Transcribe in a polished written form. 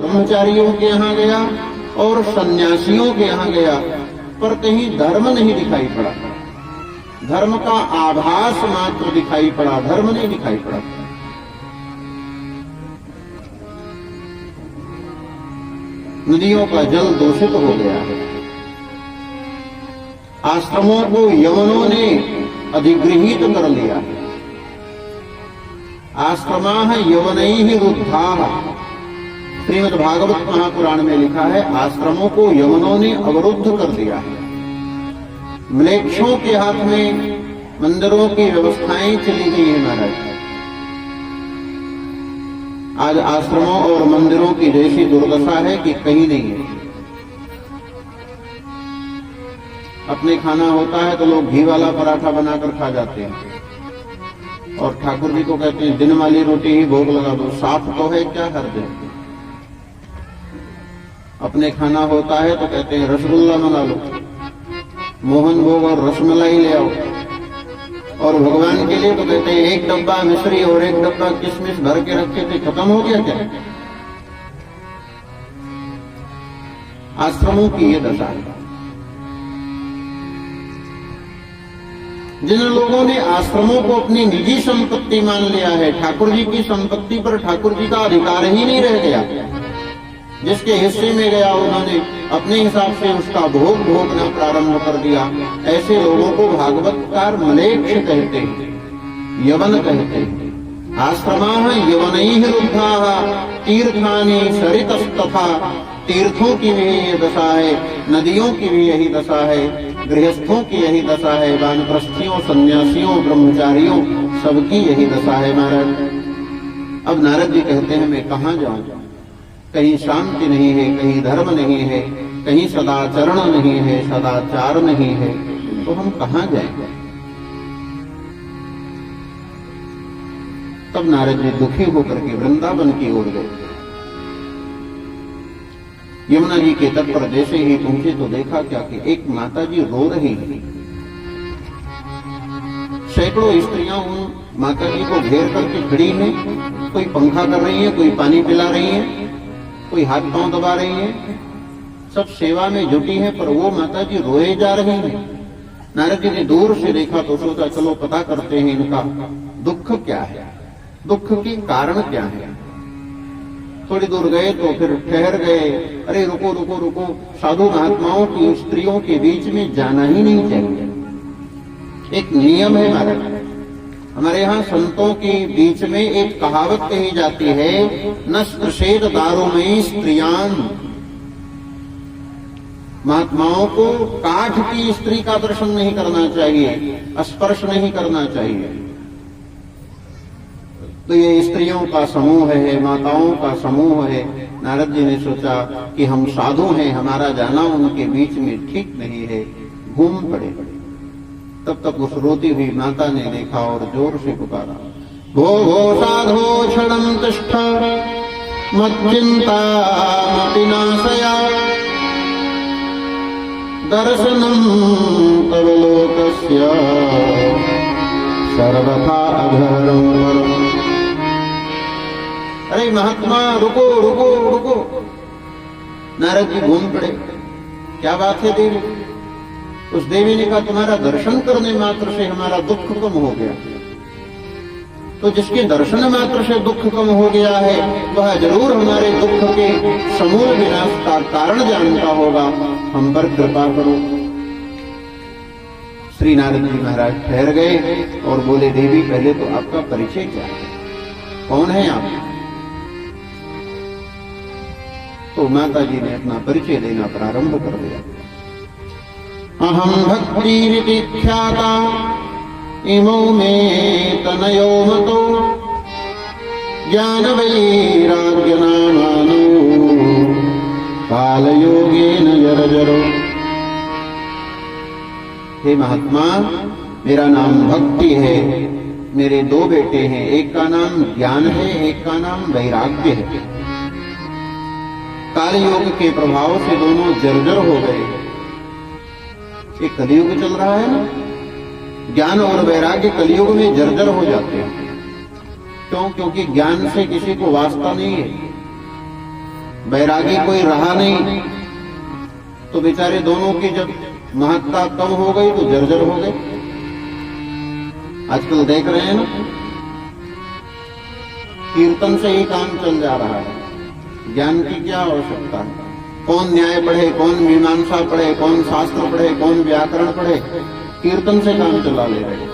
ब्रह्मचारियों के यहाँ गया और सन्यासियों के यहाँ गया, पर कहीं धर्म नहीं दिखाई पड़ा। धर्म का आभास मात्र दिखाई पड़ा, धर्म नहीं दिखाई पड़ा। नदियों का जल दूषित हो गया है। आश्रमों को यवनों ने अधिगृहीत कर लिया है। आश्रमाः यवनैः रुद्धाः। श्रीमद् भागवत महापुराण में लिखा है, आश्रमों को यवनों ने अवरुद्ध कर दिया है। म्लेच्छों के हाथ में मंदिरों की व्यवस्थाएं चली गई है महाराज। आज आश्रमों और मंदिरों की जैसी दुर्दशा है कि कहीं नहीं है। अपने खाना होता है तो लोग घी वाला पराठा बनाकर खा जाते हैं और ठाकुर जी को कहते हैं दिन वाली रोटी ही भोग लगा दो, साफ तो है क्या हर दिन। अपने खाना होता है तो कहते हैं रसगुल्ला मंगा लो, मोहन भोग और रसमलाई ले आओ, और भगवान के लिए तो कहते हैं एक डब्बा मिश्री और एक डब्बा किशमिश भर के रखे थे, खत्म हो गया क्या? आश्रमों की ये दशा है। जिन लोगों ने आश्रमों को अपनी निजी संपत्ति मान लिया है, ठाकुर जी की संपत्ति पर ठाकुर जी का अधिकार ही नहीं रह गया। जिसके हिस्से में गया उन्होंने अपने हिसाब से उसका भोग भोगना प्रारंभ कर दिया। ऐसे लोगों को भागवतकार मलेच्छ कहते हैं, यवन कहते हैं। आश्रमाः यवनैः रुद्धाः तीर्थानि सरितस्तथा। तीर्थों की भी ये दशा है, नदियों की भी यही दशा है, गृहस्थों की यही दशा है, वानप्रस्थियों, सन्यासियों, ब्रह्मचारियों सबकी यही दशा है महाराज। अब नारद जी कहते हैं मैं कहाँ जाऊं? कहीं शांति नहीं है, कहीं धर्म नहीं है, कहीं सदाचरण नहीं है, सदाचार नहीं है, तो हम कहाँ जाएंगे? तब नारद जी दुखी होकर के वृंदावन की ओर गए। यमुना जी के तट पर जैसे ही पहुंचे तो देखा क्या कि एक माता जी रो रही है। सैकड़ों स्त्रियां उन माता जी को घेर करके खड़ी हैं, कोई पंखा कर रही है, कोई पानी पिला रही है, कोई हाथ पांव दबा रही है, सब सेवा में जुटी है, पर वो माता जी रोए जा रही है। नारद जी ने दूर से देखा तो सोचा चलो पता करते हैं इनका दुख क्या है, दुख के कारण क्या है। थोड़ी दूर गए तो फिर ठहर गए। अरे रुको रुको रुको, साधु महात्माओं की स्त्रियों के बीच में जाना ही नहीं चाहिए। एक नियम है महाराज, हमारे यहाँ संतों के बीच में एक कहावत कही जाती है, न स्पृशेत दारुमयी स्त्रियान। महात्माओं को काठ की स्त्री का दर्शन नहीं करना चाहिए, स्पर्श नहीं करना चाहिए। तो ये स्त्रियों का समूह है, माताओं का समूह है। नारद जी ने सोचा कि हम साधु हैं, हमारा जाना उनके बीच में ठीक नहीं है, घूम पड़े। तब तक उस रोती हुई माता ने देखा और जोर से पुकारा, भो भो साधो क्षणं तिष्ठ मच्चिन्तामपि नाशया दर्शनं तव लोकस्य सर्वथा अघोरं परम्। अरे महात्मा रुको रुको रुको। नारद जी घूम पड़े, क्या बात है देवी? उस देवी ने कहा तुम्हारा दर्शन करने मात्र से हमारा दुख कम हो गया। तो जिसके दर्शन मात्र से दुख कम हो गया है वह जरूर हमारे दुख के समूल विनाश का कारण जानता होगा, हम पर कृपा करो। श्री नारद जी महाराज ठहर गए और बोले देवी पहले तो आपका परिचय क्या है, कौन है आप? तो माता जी ने अपना परिचय देना प्रारंभ कर दिया। अहम भक्तिरिति ख्याता इमौ मे तनयो मतो ज्ञान वैराग्य नामानो कालयोगेन जर्जरो। हे महात्मा, मेरा नाम भक्ति है, मेरे दो बेटे हैं, एक का नाम ज्ञान है, एक का नाम वैराग्य है। कालयोग के प्रभाव से दोनों जर्जर हो गए। ये कलयुग चल रहा है ना, ज्ञान और वैराग्य कलयुग में जर्जर हो जाते हैं। क्यों? क्योंकि ज्ञान से किसी को वास्ता नहीं है। बैरागी कोई रहा नहीं, तो बेचारे दोनों की जब महत्ता कम हो गई तो जर्जर हो गए। आजकल देख रहे हैं ना, कीर्तन से ही काम चल जा रहा है, ज्ञान की क्या आवश्यकता है। कौन न्याय पढ़े, कौन मीमांसा पढ़े, कौन शास्त्र पढ़े, कौन व्याकरण पढ़े, कीर्तन से काम चला ले रहे।